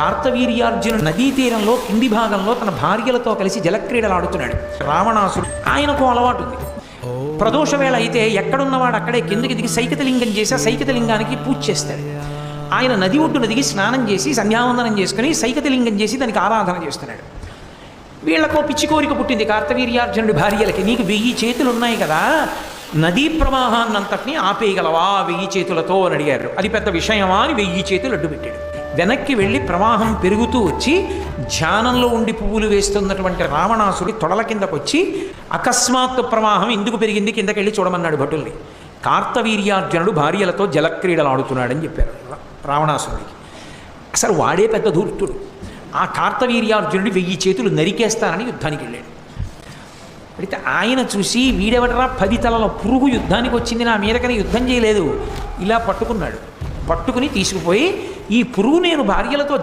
కార్తవీర్యార్జునుడు నదీ తీరంలో కింది భాగంలో తన భార్యలతో కలిసి జలక్రీడలు ఆడుతున్నాడు. రావణాసుడు ఆయనకు అలవాటు ఉంది. ప్రదోష వేళ అయితే ఎక్కడున్నవాడు అక్కడే కిందకి దిగి సైకతలింగం చేసి ఆ సైకతలింగానికి పూజ చేస్తాడు. ఆయన నది ఒడ్డున దిగి స్నానం చేసి సంధ్యావందనం చేసుకుని సైకతలింగం చేసి దానికి ఆరాధన చేస్తున్నాడు. వీళ్లకు పిచ్చి కోరిక పుట్టింది కార్తవీర్యార్జునుడి భార్యలకి. నీకు 1000 చేతులు ఉన్నాయి కదా, నదీ ప్రవాహాన్నంతటినీ ఆపేయగలవా 1000 చేతులతో అని అడిగారు. అది పెద్ద విషయమా అని 1000 చేతులు అడ్డుపెట్టాడు. వెనక్కి వెళ్ళి ప్రవాహం పెరుగుతూ వచ్చి ధ్యానంలో ఉండి పువ్వులు వేస్తున్నటువంటి రావణాసుడి తొడల కిందకొచ్చి అకస్మాత్తు ప్రవాహం ఎందుకు పెరిగింది కిందకెళ్ళి చూడమన్నాడు భటుల్ని. కార్తవీర్యార్జునుడు భార్యలతో జలక్రీడలు ఆడుతున్నాడని చెప్పారు రావణాసురుడికి. అసలు వాడే పెద్ద ధూర్తుడు. ఆ కార్తవీర్యార్జునుడి 1000 చేతులు నరికేస్తానని యుద్ధానికి వెళ్ళాడు. అయితే ఆయన చూసి వీడెవడరా 10 తలల పురుగు యుద్ధానికి వచ్చింది నా మీదకని యుద్ధం చేయలేదు, ఇలా పట్టుకున్నాడు. పట్టుకుని తీసుకుపోయి ఈ పురుగు నేను భార్యలతో